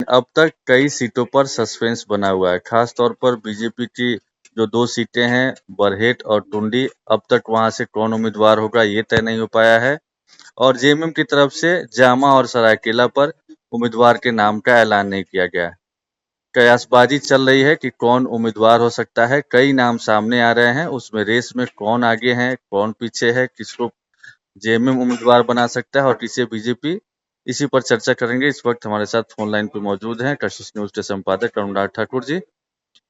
अब तक कई सीटों पर सस्पेंस बना हुआ है। खास तौर पर बीजेपी की जो 2 सीटें हैं, बरहेट और टुंडी, अब तक वहां से कौन उम्मीदवार होगा ये तय नहीं हो पाया है। और जेएमएम की तरफ से जामा और सरायकेला पर उम्मीदवार के नाम का ऐलान नहीं किया गया है। कयासबाजी चल रही है कि कौन उम्मीदवार हो सकता है। कई नाम सामने आ रहे हैं, उसमें रेस में कौन आगे है, कौन पीछे है, किसको जेएमएम उम्मीदवार बना सकता है और किसे बीजेपी। इसी पर चर्चा करेंगे। इस वक्त हमारे साथ फोन लाइन पे मौजूद हैं कशिश न्यूज के संपादक अनुराग ठाकुर जी।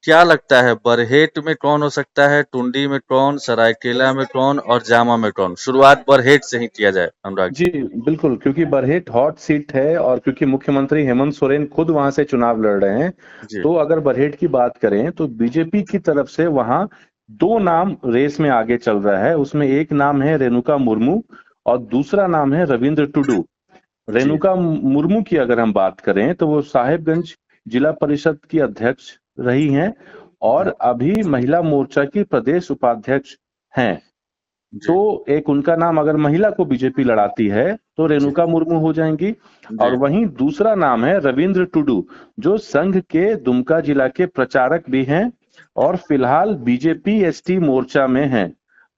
क्या लगता है बरहेट में कौन हो सकता है, टुंडी में कौन, सरायकेला में कौन और जामा में कौन? शुरुआत बरहेट से ही किया जाए अनुराग जी, जी। बिल्कुल, क्योंकि बरहेट हॉट सीट है और क्योंकि मुख्यमंत्री हेमंत सोरेन खुद वहां से चुनाव लड़ रहे हैं, जी तो अगर बरहेट की बात करें तो बीजेपी की तरफ से वहां 2 नाम रेस में आगे चल रहा है। उसमें एक नाम है रेणुका मुर्मू और दूसरा नाम है रविंद्र टुडू। जी रेणुका मुर्मू की अगर हम बात करें तो वो साहेबगंज जिला परिषद की अध्यक्ष रही हैं हाँ और अभी महिला मोर्चा की प्रदेश उपाध्यक्ष हैं। जी तो एक उनका नाम अगर महिला को बीजेपी लड़ाती है तो जी रेणुका मुर्मू हो जाएंगी। और जी वहीं दूसरा नाम है रविंद्र टुडू, जो संघ के दुमका जिला के प्रचारक भी हैं और फिलहाल बीजेपी एसटी मोर्चा में हैं।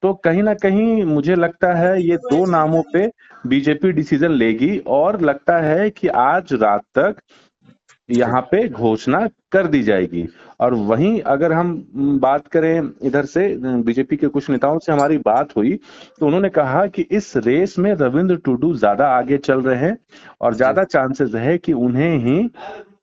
तो कहीं ना कहीं मुझे लगता है ये 2 नामों पे बीजेपी डिसीजन लेगी और लगता है कि आज रात तक जी यहाँ पे घोषणा कर दी जाएगी। और वहीं अगर हम बात करें इधर से बीजेपी के कुछ नेताओं से हमारी बात हुई तो उन्होंने कहा कि इस रेस में रविंद्र टुडू ज्यादा आगे चल रहे हैं और जी ज्यादा चांसेस है कि उन्हें ही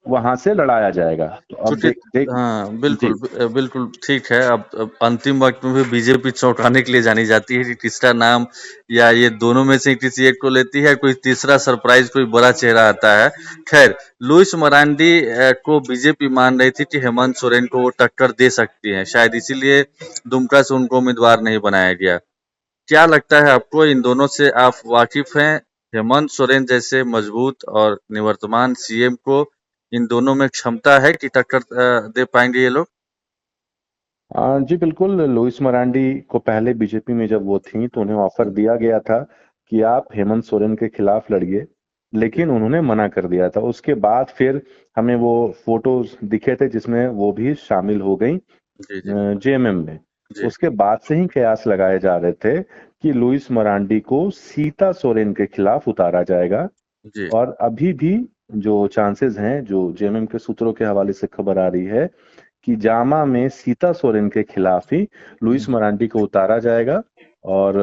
वहां से लड़ाया जाएगा। तो अब चूंकि देख देख हाँ बिल्कुल जी बिल्कुल ठीक है। अब अंतिम वक्त में भी बीजेपी चौंकाने के लिए जानी जाती है कि तीसरा नाम या ये दोनों में से किसी एक को लेती है, कोई तीसरा सरप्राइज कोई बड़ा चेहरा आता है। खैर, लुइस मरांडी को बीजेपी मान रही थी कि हेमंत सोरेन को वो टक्कर दे सकती है, शायद इसीलिए दुमका से उनको उम्मीदवार नहीं बनाया गया। क्या लगता है आपको, इन दोनों से आप वाकिफ हैं? हेमंत सोरेन जैसे मजबूत और निवर्तमान सीएम को इन दोनों में क्षमता है कि टक्कर दे पाएंगे ये लोग? जी बिल्कुल, लुइस मरांडी को पहले बीजेपी में जब वो थी तो उन्हें ऑफर दिया गया था कि आप हेमंत सोरेन के खिलाफ लड़िए, जी लेकिन उन्होंने मना कर दिया था। उसके बाद फिर हमें वो फोटोज दिखे थे जिसमें वो भी शामिल हो गई जी जी जेएमएम में। जी उसके बाद से ही कयास लगाए जा रहे थे कि लुइस मरांडी को सीता सोरेन के खिलाफ उतारा जाएगा। जी और अभी भी जो चांसेस हैं, जो जेएमएम के सूत्रों के हवाले से खबर आ रही है कि जामा में सीता सोरेन के खिलाफ ही लुइस मरांडी को उतारा जाएगा। और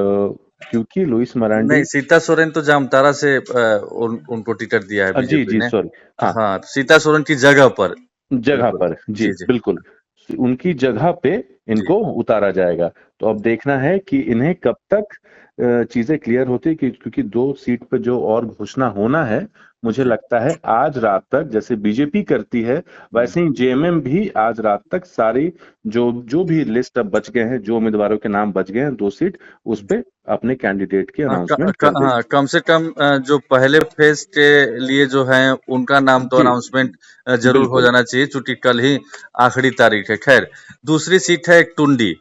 क्योंकि लुइस नहीं, मरांडी सीता सोरेन तो जामतारा से उनको टिकट दिया है जी बीजेपी जी ने। सॉरी, हाँ, हाँ, सीता सोरेन की जगह पर। जगह बिल्कुल। पर जी जी जी बिल्कुल, उनकी जगह पे जी इनको उतारा जाएगा। तो अब देखना है कि इन्हें कब तक चीजें क्लियर होती है क्योंकि 2 सीट पे जो और घोषणा होना है, मुझे जी लगता है आज रात तक जैसे बीजेपी करती है हम्म। वैसे ही जेएमएम भी आज रात तक सारी जो जो भी लिस्ट अब बच गए हैं, जो उम्मीदवारों के नाम बच गए हैं 2 सीट, उस पे अपने कैंडिडेट की हाँ, अनाउंसमेंट कर हाँ, देगी। कम से कम जो पहले फेज के लिए जो है उनका नाम तो जी अनाउंसमेंट जरूर हो बिल्कुल जाना चाहिए, चूंकि कल ही आखिरी तारीख है। खैर, दूसरी सीट है टुंडी। जी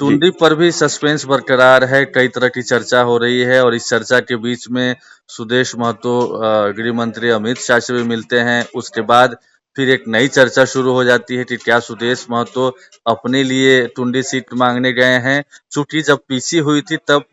टुंडी पर भी सस्पेंस बरकरार है, कई तरह की चर्चा हो रही है और इस चर्चा के बीच में सुदेश महतो गृह मंत्री अमित शाह से भी मिलते हैं। उसके बाद फिर एक नई चर्चा शुरू हो जाती है कि क्या सुदेश महतो अपने लिए टुंडी सीट मांगने गए हैं। चूंकि जब पीसी हुई थी तब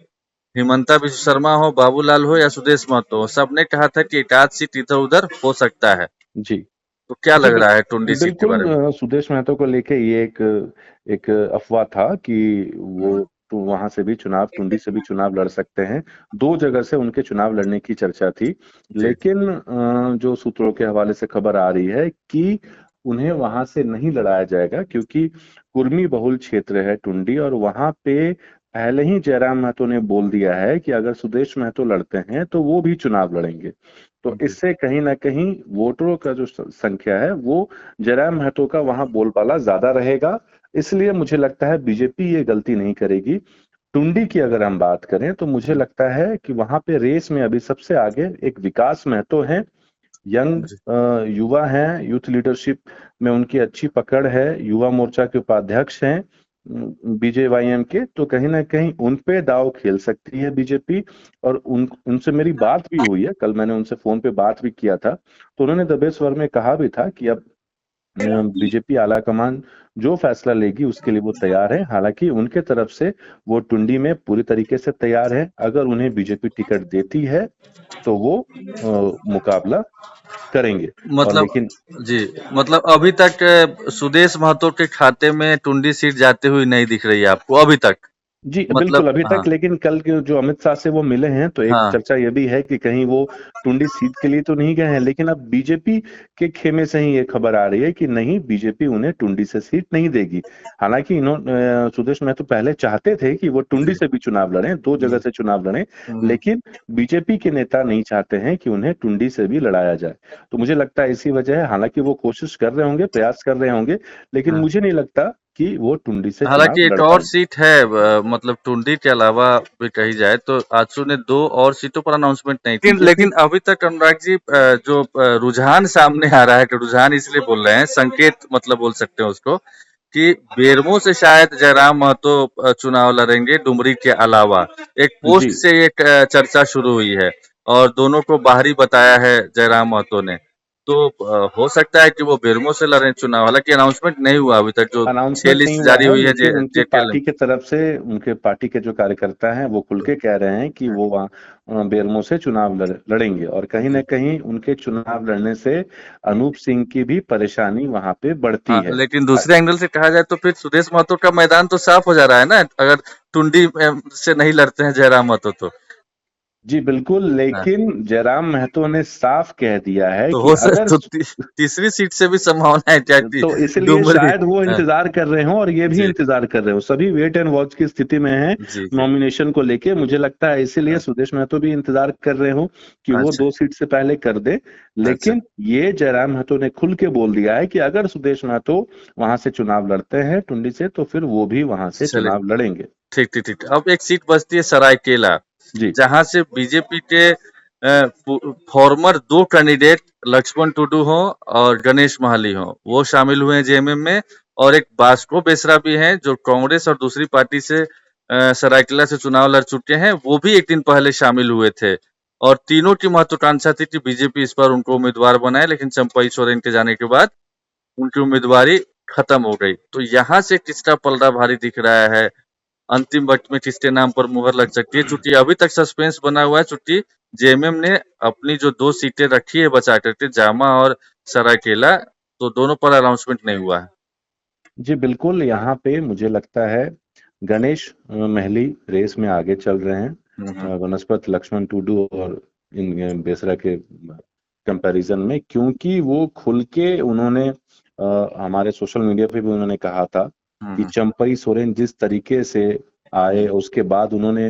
हिमंता बिश्व शर्मा हो, बाबूलाल हो या सुदेश महतो हो, सबने कहा था कि एक आध सीट इधर उधर हो सकता है। जी तो क्या जी लग रहा है टुंडी सीट के बिल्कुल, बारे में? सुदेश महतो को लेके ये एक एक अफवाह था कि वो हम्म, तो वहां से भी चुनाव, टुंडी से भी चुनाव लड़ सकते हैं। 2 जगह से उनके चुनाव लड़ने की चर्चा थी, जी लेकिन जो सूत्रों के हवाले से खबर आ रही है कि उन्हें वहां से नहीं लड़ाया जाएगा क्योंकि कुर्मी बहुल क्षेत्र है टुंडी और वहां पे पहले ही जयराम महतो ने बोल दिया है कि अगर सुदेश महतो लड़ते हैं तो वो भी चुनाव लड़ेंगे। तो जी इससे कहीं ना कहीं वोटरों का जो संख्या है वो जयराम महतो का वहां बोलबाला ज्यादा रहेगा। इसलिए मुझे लगता है बीजेपी ये गलती नहीं करेगी। टुंडी की अगर हम बात करें तो मुझे जी लगता है कि वहां पे रेस में अभी सबसे आगे एक विकास महतो है, यंग जी युवा हैं, यूथ लीडरशिप में उनकी अच्छी पकड़ है, युवा मोर्चा के उपाध्यक्ष हैं। बीजेवाईएम के, तो कहीं ना कहीं उन पे दांव खेल सकती है बीजेपी। और उनसे मेरी बात भी हुई है, कल मैंने उनसे फोन पे बात भी किया था, तो उन्होंने दबे स्वर में कहा भी था कि अब बीजेपी आलाकमान जो फैसला लेगी उसके लिए वो तैयार है। हालांकि उनके तरफ से वो टुंडी में पूरी तरीके से तैयार है। अगर उन्हें बीजेपी टिकट देती है तो वो मुकाबला करेंगे। और मतलब लेकिन जी, मतलब अभी तक सुदेश महतो के खाते में टुंडी सीट जाते हुए नहीं दिख रही है आपको अभी तक? जी मतलब बिल्कुल अभी तक, हाँ, लेकिन कल के जो अमित शाह से वो मिले हैं तो एक हाँ, चर्चा ये भी है कि कहीं वो टुंडी सीट के लिए तो नहीं गए हैं, लेकिन अब बीजेपी के खेमे से ही ये खबर आ रही है कि नहीं, बीजेपी उन्हें टुंडी से सीट नहीं देगी। हालांकि सुदेश महतो पहले चाहते थे कि वो टुंडी जी, से भी चुनाव लड़ें, दो जगह जी, से चुनाव लड़ें, हुँ, लेकिन बीजेपी के नेता नहीं चाहते हैं कि उन्हें टुंडी से भी लड़ाया जाए। तो मुझे लगता है इसी वजह है। हालांकि वो कोशिश कर रहे होंगे, प्रयास कर रहे होंगे, लेकिन हाँ। मुझे नहीं लगता कि वो टुंडी से चुनाव हालाँकि एक लड़ और पाएंगे। सीट है मतलब टुंडी के अलावा भी कही जाए तो आजसू ने 2 और सीटों पर अनाउंसमेंट नहीं, लेकिन बीजेपी। लेकिन अभी तक अनुराग जी जो रुझान सामने आ रहा है, कि रुझान इसलिए बोल रहे हैं, संकेत मतलब बोल सकते हैं उसको, कि बेरमो से शायद जयराम महतो चुनाव लड़ेंगे डुमरी के अलावा। एक जी पोस्ट से एक चर्चा शुरू हुई है और दोनों को बाहरी बताया है जयराम महतो ने। तो हो सकता है कि वो बेरमो से लड़ें चुनाव, हालांकि अनाउंसमेंट नहीं हुआ अभी तक। जो 6 अनाउंसमेंट नहीं लिस्ट हुआ जारी है, हुई है लेकिन उनके जेकेएल। पार्टी के तरफ से, उनके पार्टी के जो कार्यकर्ता हैं वो खुल के कह रहे हैं कि वो वहाँ बेरमो से चुनाव लड़ेंगे। और कहीं ना जी। कहीं उनके चुनाव लड़ने से अनूप सिंह की भी परेशानी वहां पे बढ़ती हाँ, है। लेकिन दूसरे एंगल से कहा जाए तो फिर सुदेश महतो का मैदान तो साफ हो जा रहा है ना, अगर टुंडी से नहीं लड़ते हैं जयराम महतो तो। जी बिल्कुल, हाँ, लेकिन जयराम महतो ने साफ कह दिया है तो कि अगर तीसरी सीट से भी संभावना है क्या कि तो इसलिए डुमरी। शायद वो हाँ, इंतजार कर रहे हो और ये भी जी, इंतजार कर रहे हो, सभी वेट एंड वॉच की स्थिति में हैं जी, जी। नॉमिनेशन को लेके। मुझे लगता है इसीलिए हाँ, सुदेश महतो भी इंतजार कर रहे हो कि वो अच्छा, 2 सीट से पहले कर दे। अच्छा, लेकिन ये जयराम महतो ने खुल के बोल दिया है कि अगर सुदेश महतो वहां से चुनाव लड़ते हैं टुंडी से, तो फिर वो भी वहां से चलिए, चुनाव लड़ेंगे। ठीक, ठीक, ठीक। अब एक सीट बचती है सरायकेला, जी जहां से बीजेपी के फॉर्मर 2 कैंडिडेट लक्ष्मण टुडू हो और गणेश महाली हो, वो शामिल हुए हैं जेएमएम में। और एक बास्को बेसरा भी हैं जो कांग्रेस और दूसरी पार्टी से सरायकेला से चुनाव लड़ चुके हैं, वो भी एक दिन पहले शामिल हुए थे। और तीनों की महत्वाकांक्षा थी कि बीजेपी इस बार उनको उम्मीदवार बनाए, लेकिन चंपई सोरेन के जाने के बाद उनकी उम्मीदवारी खत्म हो गई। तो यहाँ से किसका पलड़ा भारी दिख रहा है? अंतिम वक्त में किसके नाम पर मुहर लग सकती है? चूंकि अभी तक सस्पेंस बना हुआ है, चूंकि जेएमएम ने अपनी जो 2 सीटें रखी है बचा करके, जामा और सरायकेला, तो दोनों पर अनाउंसमेंट नहीं हुआ है। जी बिल्कुल, यहाँ पे मुझे लगता है गणेश महली रेस में आगे चल रहे हैं। हम्म, हम्म, वनस्पत लक्ष्मण टुडू और इन बेसरा के कंपैरिजन में, क्योंकि वो खुल के उन्होंने हमारे सोशल मीडिया पे भी उन्होंने कहा था कि हम्म, चंपई सोरेन जिस तरीके से आए, उसके बाद उन्होंने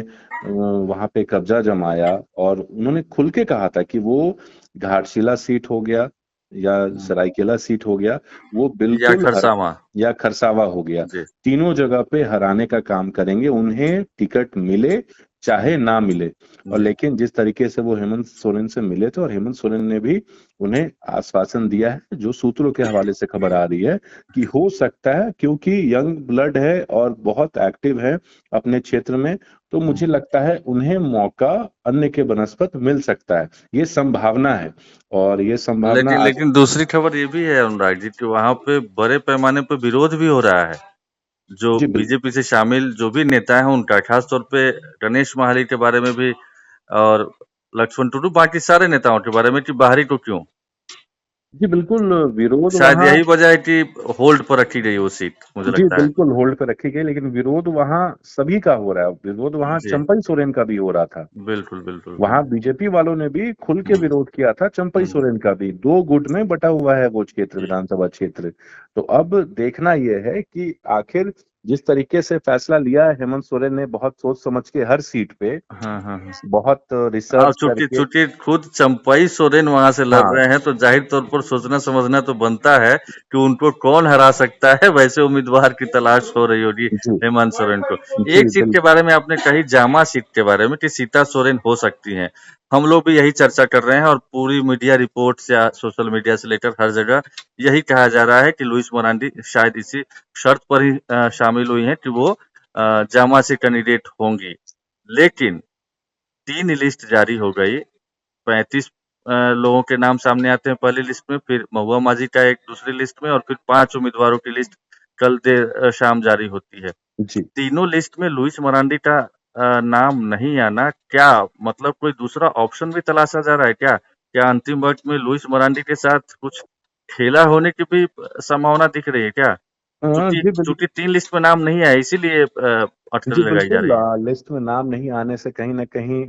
वहां पे कब्जा जमाया, और उन्होंने खुल के कहा था कि वो घाटशिला सीट हो गया या हम्म। सरायकेला सीट हो गया, वो या बिल्कुल खरसावां। या खरसावा हो गया, जी, तीनों जगह पे हराने का काम करेंगे, उन्हें टिकट मिले चाहे ना मिले। और जी। लेकिन जिस तरीके से वो हेमंत सोरेन से मिले थे, और हेमंत सोरेन ने भी उन्हें आश्वासन दिया है, जो सूत्रों के हवाले से खबर आ रही है कि हो सकता है, क्योंकि यंग ब्लड है और बहुत एक्टिव है अपने क्षेत्र में, तो मुझे लगता है उन्हें मौका अन्य के बनस्पत मिल सकता है, ये संभावना है। और ये संभावना लेकिन आज। लेकिन दूसरी खबर ये भी है अनुराग जी कि वहां पे बड़े पैमाने पर विरोध भी हो रहा है, जो जी बीजेपी से शामिल जो भी नेता हैं उनका, खास तौर पे गणेश महाली के बारे में भी, और लक्ष्मण टुडू, बाकी सारे नेताओं के बारे में, कि बाहरी को क्यों? जी बिल्कुल, विरोध शायद वहाँ। यही वजह है कि होल्ड पर रखी गई वो सीट, मुझे जी लगता है। बिल्कुल होल्ड पे रखी गई, लेकिन विरोध वहाँ सभी का हो रहा है, विरोध वहाँ जी, चंपई सोरेन का भी हो रहा था। बिल्कुल, बिल्कुल। वहां बीजेपी वालों ने भी खुल के हुँ, विरोध किया था, चंपई हुँ, सोरेन का भी, 2 गुट में बटा हुआ है वो क्षेत्र, विधानसभा क्षेत्र। तो अब देखना यह है कि आखिर जिस तरीके से फैसला लिया है हेमंत सोरेन ने, बहुत सोच समझ के हर सीट पे, हाँ, हाँ, हाँ। बहुत हाँ, रिसर्च चूँकि करके। चूँकि खुद चंपई सोरेन वहाँ से लड़ हाँ रहे हैं, तो ज़ाहिर तौर पर सोचना-समझना तो बनता है कि उनको कौन हरा सकता है, वैसे उम्मीदवार की तलाश हो रही होगी जी हेमंत सोरेन को। जी एक सीट के बिल्कुल। बारे में आपने कही, जामा सीट के बारे में, कि सीता सोरेन हो सकती हैं। हम लोग भी यही चर्चा कर रहे हैं और पूरी मीडिया रिपोर्ट्स या सोशल मीडिया से लेकर हर जगह यही कहा जा रहा है कि लुइस मरांडी शायद इसी शर्त पर ही शामिल शामिल हुई हैं कि वो जामा से कैंडिडेट होंगी। लेकिन 3 लिस्ट जारी हो गई। 35 लोगों के नाम सामने आते हैं पहली लिस्ट में, फिर महुआ माझी का एक दूसरी लिस्ट में और फिर 5 उम्मीदवारों की लिस्ट कल देर शाम जारी होती है। जी। तीनों लिस्ट में लुइस मरांडी का नाम नहीं आना, क्या मतलब कोई दूसरा ऑप्शन भी तलाशा जा रहा है क्या? क्या अंतिम वक़्त में लुइस मरांडी के साथ कुछ खेला होने की भी संभावना दिख रही है क्या? चूँकि जी बिल्कुल। चूँकि 3 लिस्ट में नाम नहीं आया इसीलिए जी अटकलें लगाई जा बिल्कुल, रही है। लिस्ट में नाम नहीं आने से कहीं न कहीं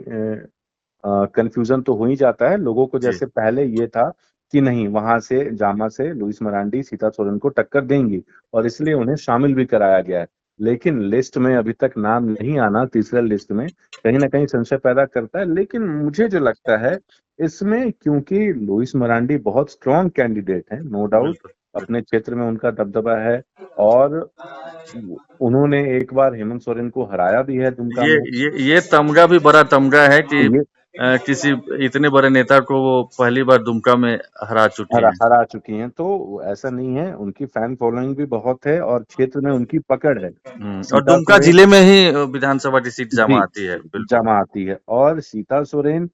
कन्फ्यूज़न तो हो ही जाता है। लोगों को जी, जैसे पहले ये था कि नहीं, वहाँ से जामा से लुइस मरांडी सीता सोरेन को टक्कर देंगी और इसलिए उन्हें शामिल भी कराया गया है। लेकिन लिस्ट में अभी तक नाम नहीं आना तीसरे लिस्ट में कहीं न कहीं संशय पैदा करता है। लेकिन मुझे जो लगता है इसमें, क्योंकि लुइस मरांडी बहुत स्ट्रॉन्ग कैंडिडेट हैं, नो डाउट बिल्कुल, अपने बिल्कुल। क्षेत्र में उनका दबदबा है और उन्होंने एक बार हेमंत सोरेन को हराया भी है दुमका ये में। ये तमगा भी बड़ा तमगा है कि ये किसी इतने बड़े नेता को वो पहली बार दुमका में हरा चुकी हैं। हरा चुकी हैं, तो ऐसा नहीं है, उनकी फैन फॉलोइंग भी बहुत है और क्षेत्र में उनकी पकड़ है। और सीता दुमका सोरेन जिले में ही विधानसभा की सीट जमा जी, आती है। बिल्कुल। जमा आती है और सीता सोरेन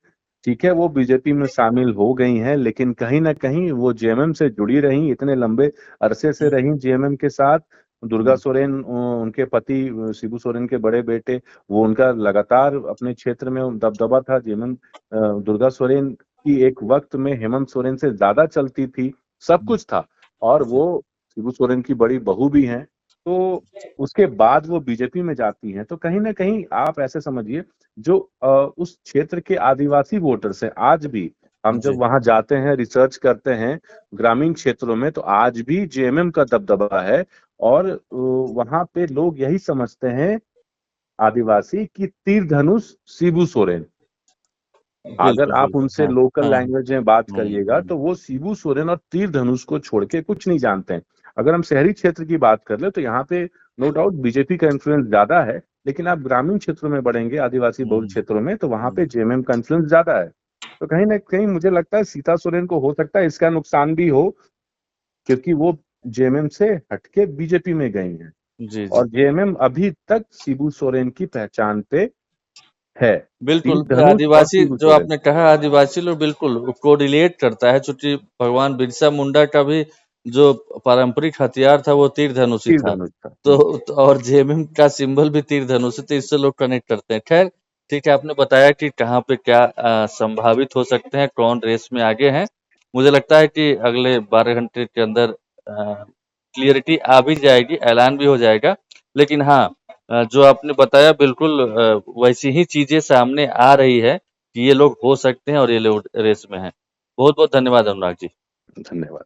ठीक है, वो बीजेपी में शामिल हो गई हैं, लेकिन कहीं न कहीं वो जेएमएम से जुड़ी रहीं, इतने लंबे अरसे से रहीं जेएमएम के साथ। दुर्गा हुँ, सोरेन उनके पति शिबू सोरेन के बड़े बेटे, वो उनका लगातार अपने क्षेत्र में दबदबा था। जेएमएम दुर्गा सोरेन की एक वक़्त में हेमंत सोरेन से ज़्यादा चलती थी, सब हुँ, कुछ था और जी, वो शिबू सोरेन की बड़ी बहू भी हैं। तो उसके बाद वो बीजेपी में जाती हैं, तो कहीं न कहीं आप ऐसे समझिए, जो उस क्षेत्र के आदिवासी वोटर्स हैं, आज भी हम जब जी। वहाँ जाते हैं, रिसर्च करते हैं ग्रामीण क्षेत्रों में, तो आज भी जेएमएम का दबदबा है और वहाँ पे लोग यही समझते हैं आदिवासी कि तीर धनुष शिबू सोरेन। अगर बिल्कुल, आप बिल्कुल। उनसे हाँ, लोकल हाँ। लैंग्वेज में बात हुँ, करिएगा, हुँ, तो वो शिबू सोरेन और तीर धनुष को छोड़ के कुछ नहीं जानते हैं। अगर हम शहरी क्षेत्र की बात कर लें, तो यहाँ पे नो डाउट बीजेपी का इन्फ्लुएंस ज़्यादा है, लेकिन आप ग्रामीण क्षेत्रों में बढ़ेंगे, आदिवासी बहुल हुँ, क्षेत्रों में, तो वहाँ हुँ। पे जेएमएम का इन्फ्लुएंस ज़्यादा है। तो कहीं न कहीं मुझे लगता है सीता सोरेन को हो सकता है इसका नुकसान भी हो, क्योंकि वो जेएमएम से हट के बीजेपी में गई हैं जी, जी। और जेएमएम अभी तक शिबू सोरेन की पहचान पे है। तीर बिल्कुल, धनुष और आदिवासी शिबू जो सोरेन, आपने कहा आदिवासी लोग बिल्कुल कोरिलेट करता है चूँकि भगवान बिरसा मुंडा का भी जो पारंपरिक हथियार था वो तीर धनुष ही तीर था। धनुष था। तो और जेएमएम का सिंबल भी तीर धनुष है तो इससे लोग कनेक्ट करते हैं। ख़ैर ठीक है, आपने बताया कि कहाँ पे क्या संभावित हो सकते हैं, कौन रेस में आगे हैं। मुझे लगता है कि अगले 12 घंटे के अंदर क्लियरिटी आ भी जाएगी, ऐलान भी हो जाएगा। लेकिन हाँ जो आपने बताया बिल्कुल वैसी ही चीज़ें सामने आ रही है कि ये लोग हो सकते हैं और ये लोग रेस में हैं। बहुत-बहुत धन्यवाद अनुराग जी। धन्यवाद।